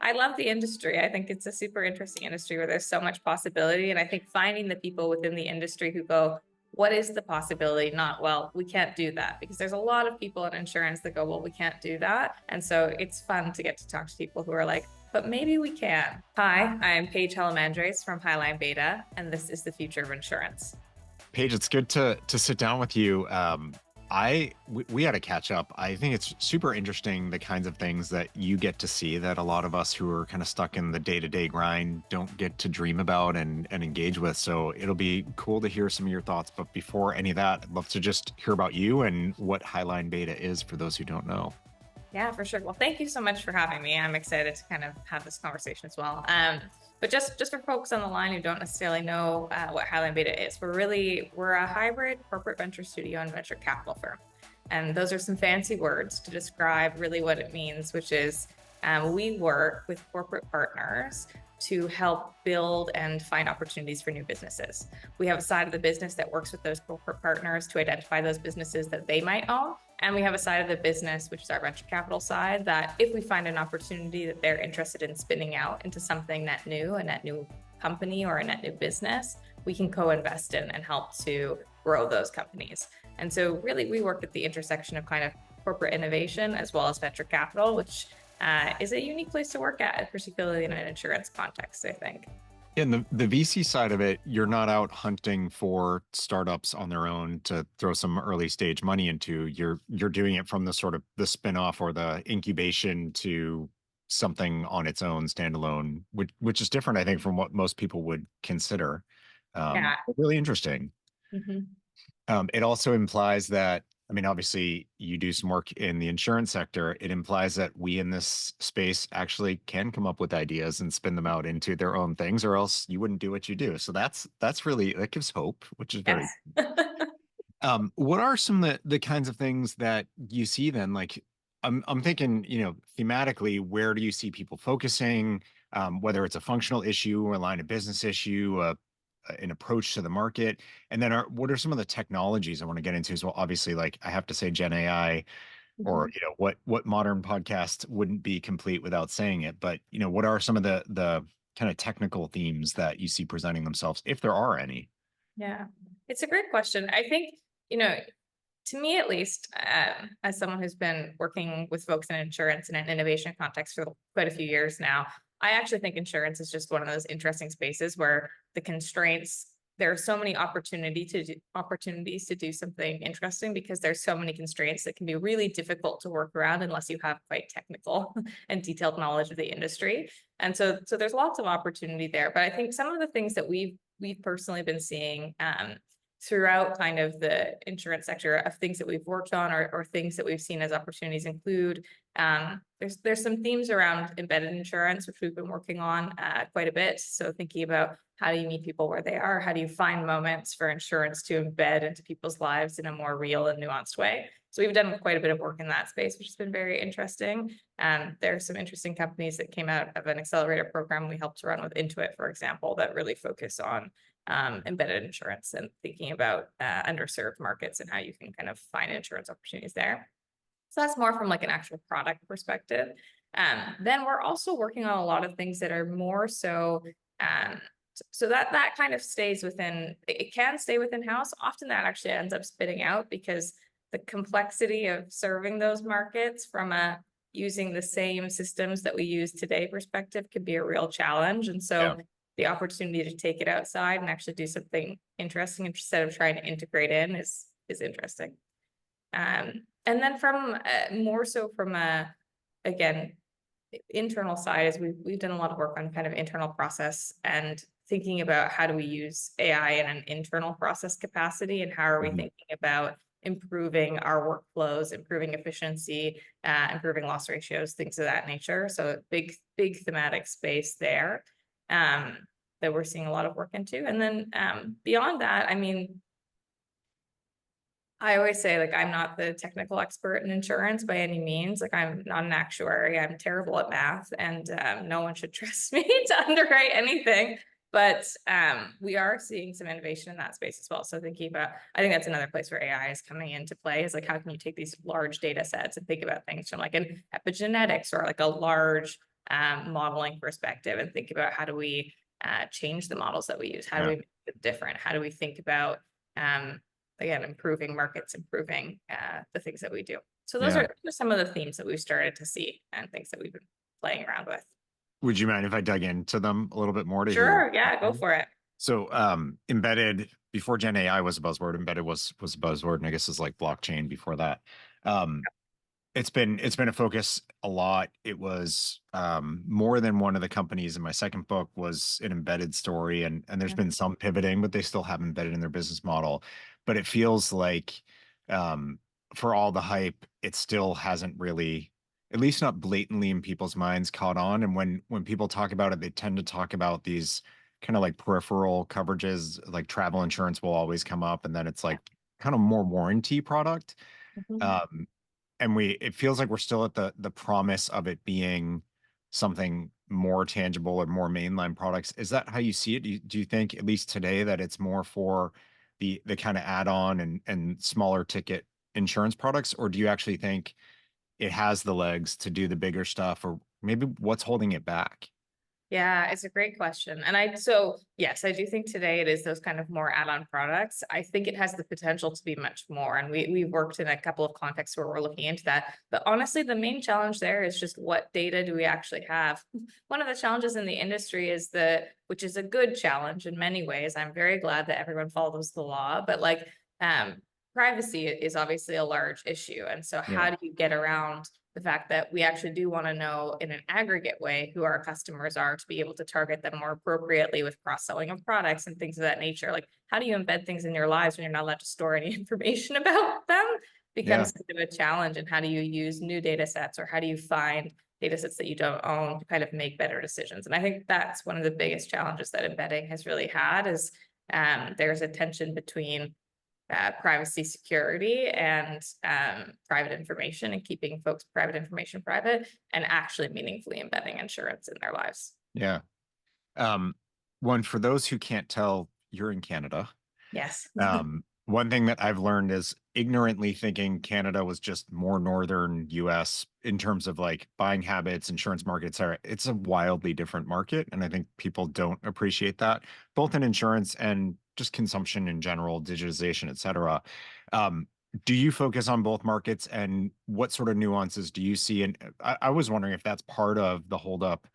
I love the industry. I think it's a super interesting industry where there's so much possibility. And I think finding the people within the industry who go, what is the possibility? Not, well, we can't do that. Because there's a lot of people in insurance that go, well, we can't do that. And so it's fun to get to talk to people who are like, but maybe we can. Hi, I'm Paige Halam-Andres from Highline Beta, and this is the future of insurance. Paige, it's good to sit down with you. We had to catch up. I think it's super interesting the kinds of things that you get to see that a lot of us who are kind of stuck in the day-to-day grind don't get to dream about and engage with. So it'll be cool to hear some of your thoughts. But before any of that, I'd love to just hear about you and what Highline Beta is for those who don't know. Yeah, for sure. Well, thank you so much for having me. I'm excited to kind of have this conversation as well. But just for folks on the line who don't necessarily know what Highline Beta is, we're a hybrid corporate venture studio and venture capital firm. And those are some fancy words to describe really what it means, which is we work with corporate partners to help build and find opportunities for new businesses. We have a side of the business that works with those corporate partners to identify those businesses that they might own. And we have a side of the business, which is our venture capital side, that if we find an opportunity that they're interested in spinning out into something net new, a net new company or a net new business, we can co-invest in and help to grow those companies. And so really we work at the intersection of kind of corporate innovation as well as venture capital, which is a unique place to work at, particularly in an insurance context, I think. In the VC side of it, you're not out hunting for startups on their own to throw some early stage money into. You're doing it from the sort of the spinoff or the incubation to something on its own standalone, which is different, I think, from what most people would consider. Yeah. Really interesting. Mm-hmm. It also implies that, I mean, obviously, you do some work in the insurance sector. It implies that we in this space actually can come up with ideas and spin them out into their own things, or else you wouldn't do what you do. So that's really, that gives hope, which is very. Yes. What are some of the kinds of things that you see then? Like, I'm thinking, thematically, where do you see people focusing? Whether it's a functional issue or a line of business issue, an approach to the market, and then what are some of the technologies I want to get into as well? Obviously, like I have to say Gen AI, or Mhm. what modern podcast wouldn't be complete without saying it. But what are some of the kind of technical themes that you see presenting themselves, if there are any? Yeah, it's a great question. I think, to me at least, as someone who's been working with folks in insurance in an innovation context for quite a few years now, I actually think insurance is just one of those interesting spaces where the constraints, there are so many opportunities to do something interesting because there's so many constraints that can be really difficult to work around unless you have quite technical and detailed knowledge of the industry. And so there's lots of opportunity there. But I think some of the things that we've personally been seeing throughout kind of the insurance sector of things that we've worked on or things that we've seen as opportunities include there's some themes around embedded insurance, which we've been working on quite a bit. So thinking about how do you meet people where they are? How do you find moments for insurance to embed into people's lives in a more real and nuanced way? So we've done quite a bit of work in that space, which has been very interesting. There are some interesting companies that came out of an accelerator program we helped to run with Intuit, for example, that really focus on embedded insurance and thinking about underserved markets and how you can kind of find insurance opportunities there. So that's more from like an actual product perspective. Then we're also working on a lot of things that are more so so that kind of stays within, it can stay within house. Often that actually ends up spitting out because the complexity of serving those markets from a using the same systems that we use today perspective can be a real challenge. And so the opportunity to take it outside and actually do something interesting instead of trying to integrate in is interesting. And then from more so from a, again, internal side is we've done a lot of work on kind of internal process and thinking about how do we use AI in an internal process capacity and how are we thinking about improving our workflows, improving efficiency, improving loss ratios, things of that nature. So big thematic space there that we're seeing a lot of work into. And then beyond that, I mean, I always say, like, I'm not the technical expert in insurance by any means. Like, I'm not an actuary. I'm terrible at math, and no one should trust me to underwrite anything. But we are seeing some innovation in that space as well. So thinking about, I think that's another place where AI is coming into play is like, how can you take these large data sets and think about things from like an epigenetics or like a large modeling perspective and think about how do we change the models that we use? How do Yeah. we make it different? How do we think about, again, improving markets, improving the things that we do? So those Yeah. are some of the themes that we've started to see and things that we've been playing around with. Would you mind if I dug into them a little bit more to hear your Sure. Yeah, go perspective? for it. So embedded before Gen AI was a buzzword, embedded was a buzzword, and I guess it's like blockchain before that. Um, it's been a focus a lot. It was more than one of the companies in my second book was an embedded story, and there's Yeah. been some pivoting, but they still have embedded in their business model. But it feels like um, for all the hype, it still hasn't really, at least not blatantly in people's minds, caught on. And when people talk about it, they tend to talk about these kind of like peripheral coverages, like travel insurance will always come up, and then it's like kind of more warranty product. Mhm. Um, and it feels like we're still at the promise of it being something more tangible or more mainline products. Is that how you see it? Do you think, at least today, that it's more for the kind of add-on and smaller ticket insurance products, or do you actually think it has the legs to do the bigger stuff, or maybe what's holding it back? Yeah, it's a great question. Yes, I do think today it is those kind of more add-on products. I think it has the potential to be much more. And we've worked in a couple of contexts where we're looking into that. But honestly, the main challenge there is just what data do we actually have? One of the challenges in the industry is which is a good challenge in many ways. I'm very glad that everyone follows the law, but privacy is obviously a large issue. And so Yeah. how do you get around the fact that we actually do want to know in an aggregate way who our customers are to be able to target them more appropriately with cross-selling of products and things of that nature? Like, how do you embed things in your lives when you're not allowed to store any information about them? Yeah. Becomes kind of a challenge. And how do you use new data sets, or how do you find data sets that you don't own to kind of make better decisions? And I think that's one of the biggest challenges that embedding has really had is there's a tension between privacy, security, and private information, and keeping folks' private information private, and actually meaningfully embedding insurance in their lives. Yeah. Um, One, for those who can't tell, you're in Canada. Yes. One thing that I've learned is ignorantly thinking Canada was just more northern US in terms of like buying habits, insurance markets. It's a wildly different market. And I think people don't appreciate that, both in insurance and just consumption in general, digitization, et cetera. Um, do you focus on both markets, and what sort of nuances do you see? And I was wondering if that's part of the holdup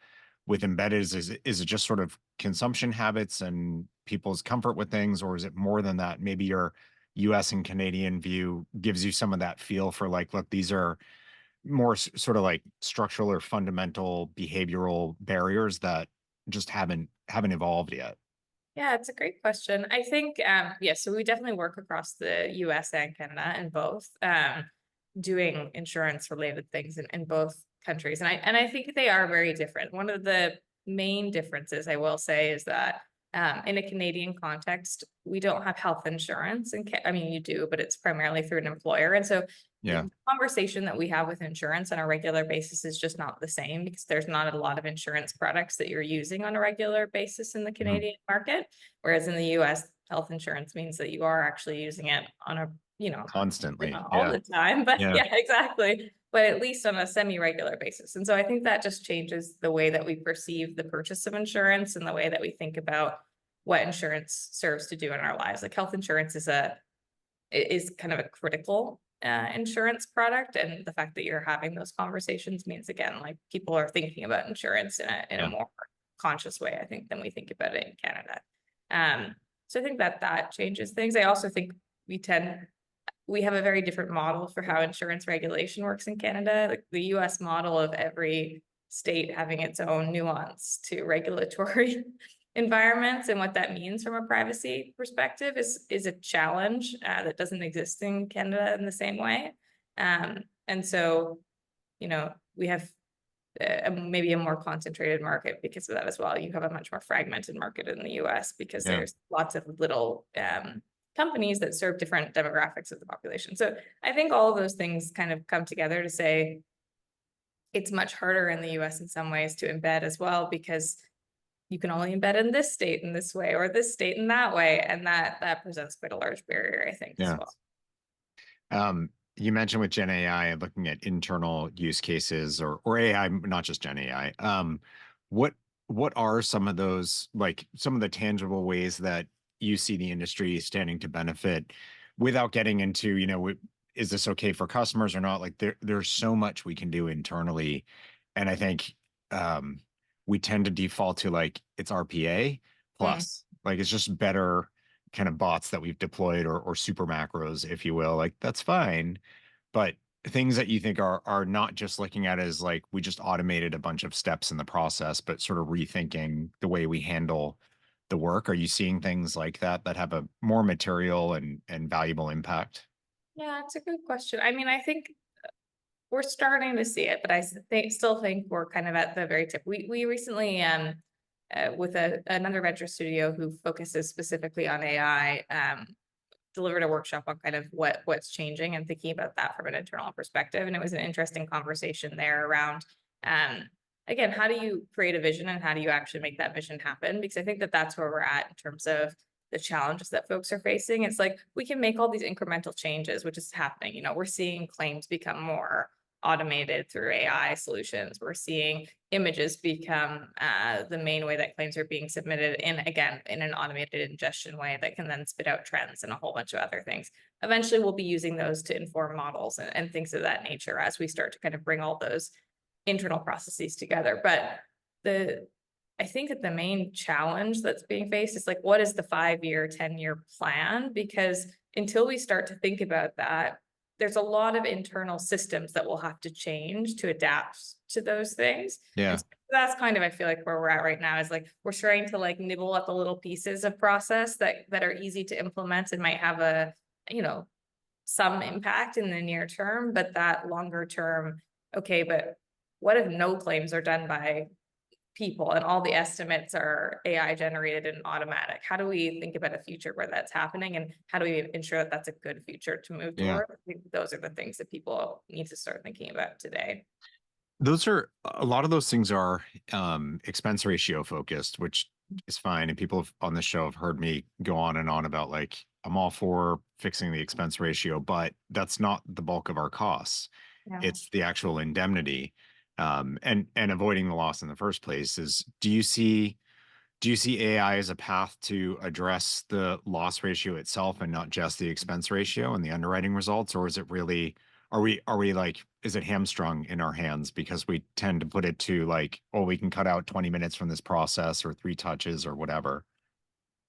with embedded. Is it just sort of consumption habits and people's comfort with things, or is it more than that? Maybe your US and Canadian view gives you some of that feel for like, look, these are more sort of like structural or fundamental behavioral barriers that just haven't evolved yet. Yeah, it's a great question. I think, yeah, so we definitely work across the US and Canada in both, doing insurance related things in both countries. And I think they are very different. One of the main differences I will say is that in a Canadian context, we don't have health insurance. And I mean, you do, but it's primarily through an employer. And so Yeah. the conversation that we have with insurance on a regular basis is just not the same, because there's not a lot of insurance products that you're using on a regular basis in the Mhm. Canadian market. Whereas in the US, health insurance means that you are actually using it on a, Constantly. not all Yeah. the time, but Yeah. yeah, exactly. But at least on a semi-regular basis. And so I think that just changes the way that we perceive the purchase of insurance and the way that we think about what insurance serves to do in our lives. Like health insurance is kind of a critical insurance product, and the fact that you're having those conversations means, again, like people are thinking about insurance in a Yeah. more conscious way, I think, than we think about it in Canada. So I think that changes things. I also think we have a very different model for how insurance regulation works in Canada. Like the US model of every state having its own nuance to regulatory environments and what that means from a privacy perspective is a challenge that doesn't exist in Canada in the same way. And so, we have maybe a more concentrated market because of that as well. You have a much more fragmented market in the US because Yeah. there's lots of little companies that serve different demographics of the population. So I think all of those things kind of come together to say it's much harder in the US in some ways to embed as well, because you can only embed in this state in this way or this state in that way. And that presents quite a large barrier, I think, as Yeah. well. you mentioned with Gen AI looking at internal use cases or AI, not just Gen AI. What what are some of those, like some of the tangible ways that you see the industry standing to benefit without getting into, is this okay for customers or not? Like there's so much we can do internally. And I think um we tend to default to like it's RPA Mm. plus. Like it's just better kind of bots that we've deployed or super macros, if you will. Like that's fine. But things that you think are not just looking at as like we just automated a bunch of steps in the process, but sort of rethinking the way we handle the work. Are you seeing things like that that have a more material and valuable impact? Yeah, it's a good question. I mean, I think we're starting to see it, but still think we're kind of at the very tip. We recently with another venture studio who focuses specifically on AI, delivered a workshop on kind of what's changing and thinking about that from an internal perspective. And it was an interesting conversation there around, um, again, how do you create a vision and how do you actually make that vision happen? Because I think that that's where we're at in terms of the challenges that folks are facing. It's like we can make all these incremental changes, which is happening. We're seeing claims become more automated through AI solutions. We're seeing images become the main way that claims are being submitted in, again, in an automated ingestion way that can then spit out trends and a whole bunch of other things. Eventually, we'll be using those to inform models and things of that nature as we start to kind of bring all those internal processes together. But the I think that the main challenge that's being faced is like, what is the 5-year, 10-year plan? Because until we start to think about that, there's a lot of internal systems that will have to change to adapt to those things. And Yeah. so that's kind of, I feel like where we're at right now is like, we're starting to like nibble at the little pieces of process that are easy to implement and might have you know, some impact in the near term, but that longer term, okay, but what if no claims are done by people and all the estimates are AI generated and automatic? How do we think about a future where that's happening and how do we ensure that that's a good future to move Yeah. toward? I think those are the things that people need to start thinking about today. Those are a lot of those things are expense ratio focused, which is fine. And people on the show have heard me go on and on about like, I'm all for fixing the expense ratio, but that's not the bulk of our costs. Yeah. It's the actual indemnity and avoiding the loss in the first place. Do you see AI as a path to address the loss ratio itself and not just the expense ratio and the underwriting results? Or is it really, are we like, is it hamstrung in our hands because we tend to put it to like, oh, we can cut out 20 minutes from this process or 3 touches or whatever?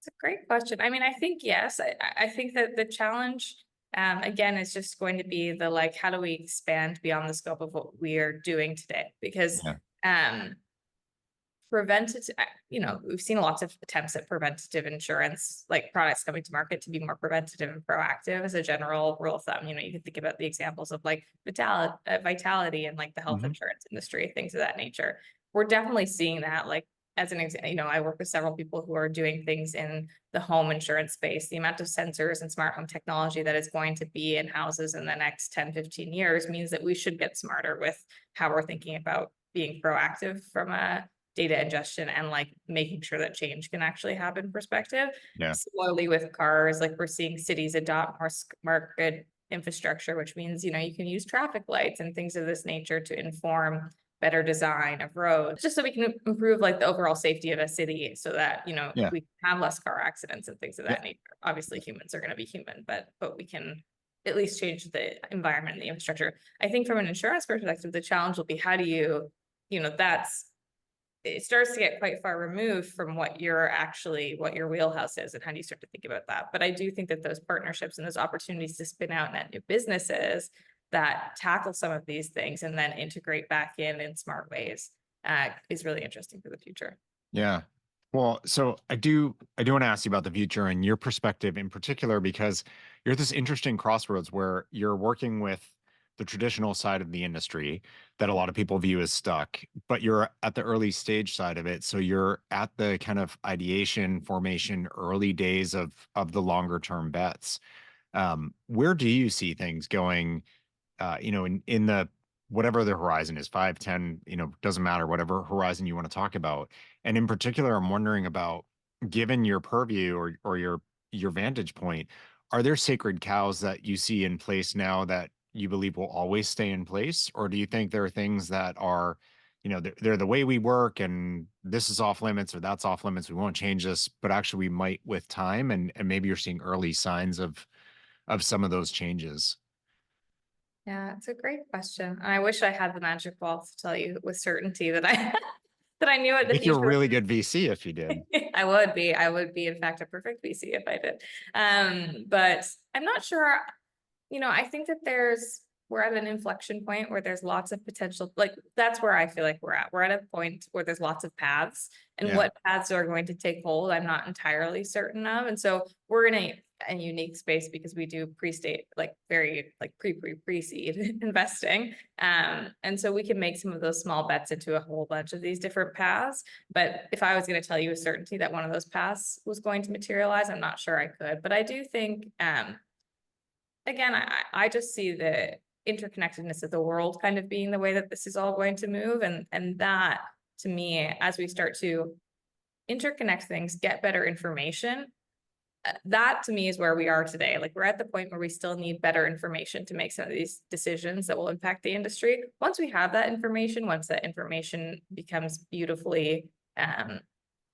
It's a great question. I mean, I think yes. I think that the challenge, again, is just going to be the like, how do we expand beyond the scope of what we are doing today? Because Yeah. um, preventative, we've seen lots of attempts at preventative insurance, like products coming to market to be more preventative and proactive as a general rule of thumb. You can think about the examples of like Vitality and like the health Hmm. insurance industry, things of that nature. We're definitely seeing that, like, as an example, I work with several people who are doing things in the home insurance space. The amount of sensors and smart home technology that is going to be in houses in the next 10, 15 years means that we should get smarter with how we're thinking about being proactive from a data ingestion and like making sure that change can actually happen perspective. Yeah. Similarly with cars, like we're seeing cities adopt more smart grid infrastructure, which means, you can use traffic lights and things of this nature to inform better design of roads, just so we can improve like the overall safety of a city so that, Yeah. we have less car accidents and things of Yeah. that nature. Obviously humans are going to be human, but we can at least change the environment and the infrastructure. I think from an insurance perspective, the challenge will be how do that's it starts to get quite far removed from what your wheelhouse is and how do you start to think about that. But I do think that those partnerships and those opportunities to spin out net new businesses that tackle some of these things and then integrate back in smart ways is really interesting for the future. Yeah. Well, so I do want to ask you about the future and your perspective in particular, because you're at this interesting crossroads where you're working with the traditional side of the industry that a lot of people view as stuck, but you're at the early stage side of it. So you're at the kind of ideation, formation, early days of the longer term bets. Where do you see things going in the whatever the horizon is, 5, 10, doesn't matter, whatever horizon you want to talk about. And in particular, I'm wondering about, given your purview or your vantage point, are there sacred cows that you see in place now that you believe will always stay in place? Or do you think there are things that are, they're the way we work and this is off limits or that's off limits. We won't change this, but actually we might with time. And maybe you're seeing early signs of some of those changes. Yeah, it's a great question. And I wish I had the magic ball to tell you with certainty that I that I knew I what the think you're a future. really good VC if you did. I would be in fact a perfect VC if I did. But I'm not sure, I think that we're at an inflection point where there's lots of potential. Like that's where I feel like we're at. We're at a point where there's lots of paths, and Yeah. what paths are going to take hold, I'm not entirely certain of. And so we're in a unique space because we do pre-state, like very like pre-seed investing. And so we can make some of those small bets into a whole bunch of these different paths. But if I was going to tell you with certainty that one of those paths was going to materialize, I'm not sure I could. But I do think, again, I just see the interconnectedness of the world kind of being the way that this is all going to move. And that to me, as we start to interconnect things, get better information, that to me is where we are today. Like we're at the point where we still need better information to make some of these decisions that will impact the industry. Once we have that information, once that information becomes beautifully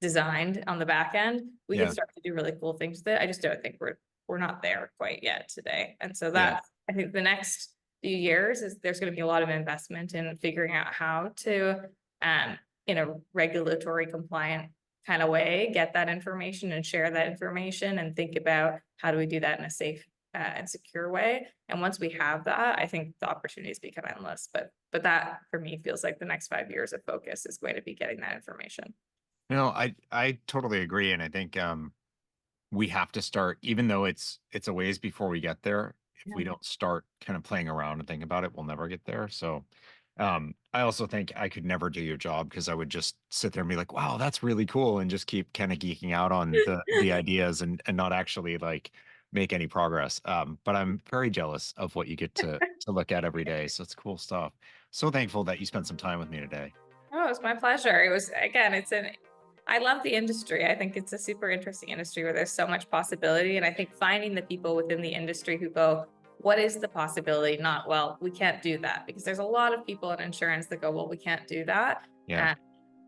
designed on the back end, we can Yeah. start to do really cool things with it. I just don't think we're not there quite yet today. And so Yeah. that's, I think the next few years is there's going to be a lot of investment in figuring out how to, in a regulatory compliant kind of way, get that information and share that information and think about how do we do that in a safe and secure way. And once we have that, I think the opportunities become endless. But that for me feels like the next 5 years of focus is going to be getting that information. No, I totally agree. And I think we have to start, even though it's a ways before we get there. If we Yeah. don't start kind of playing around and think about it, we'll never get there. So I also think I could never do your job because I would just sit there and be like, wow, that's really cool, and just keep kind of geeking out on the ideas and not actually like make any progress. But I'm very jealous of what you get to look at every day. So it's cool stuff. So thankful that you spent some time with me today. Oh, it's my pleasure. It was, again, I love the industry. I think it's a super interesting industry where there's so much possibility. And I think finding the people within the industry who go, what is the possibility? Not, well, we can't do that. Because there's a lot of people in insurance that go, well, we can't do that. Yeah.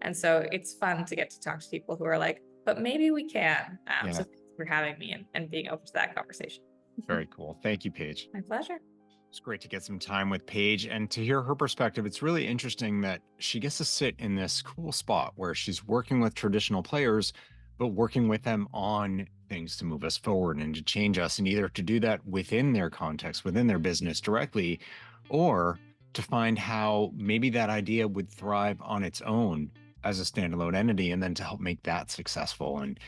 And so it's fun to get to talk to people who are like, but maybe we can. Yeah. So thanks for having me and being open to that conversation. Very cool. Thank you, Paige. My pleasure. It's great to get some time with Paige and to hear her perspective. It's really interesting that she gets to sit in this cool spot where she's working with traditional players, but working with them on things to move us forward and to change us, and either to do that within their context, within their business directly, or to find how maybe that idea would thrive on its own as a standalone entity and then to help make that successful. And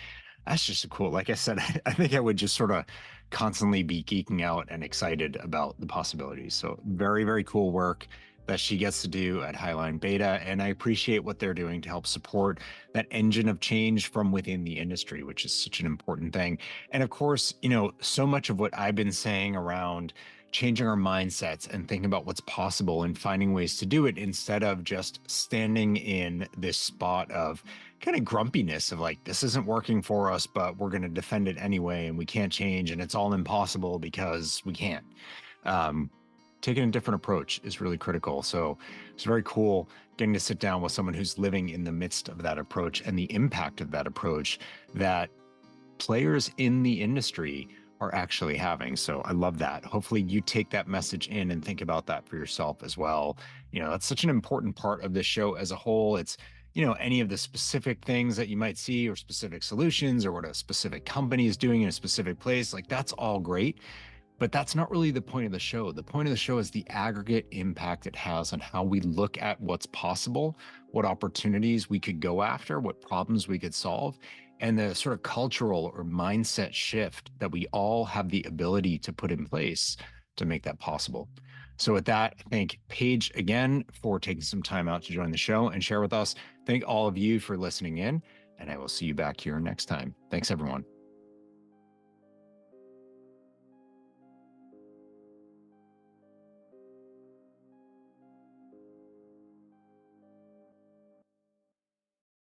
that's just a cool, like I said, I think I would just sort of constantly be geeking out and excited about the possibilities. So very, very cool work that she gets to do at Highline Beta. And I appreciate what they're doing to help support that engine of change from within the industry, which is such an important thing. And of course, so much of what I've been saying around changing our mindsets and thinking about what's possible and finding ways to do it instead of just standing in this spot of kind of grumpiness of like, this isn't working for us, but we're going to defend it anyway, and we can't change, and it's all impossible because we can't. Taking a different approach is really critical. So it's very cool getting to sit down with someone who's living in the midst of that approach and the impact of that approach that players in the industry are actually having. So I love that. Hopefully you take that message in and think about that for yourself as well. That's such an important part of this show as a whole. It's, any of the specific things that you might see or specific solutions or what a specific company is doing in a specific place, like that's all great. But that's not really the point of the show. The point of the show is the aggregate impact it has on how we look at what's possible, what opportunities we could go after, what problems we could solve, and the sort of cultural or mindset shift that we all have the ability to put in place to make that possible. So with that, thank Paige again for taking some time out to join the show and share with us. Thank all of you for listening in, and I will see you back here next time. Thanks, everyone.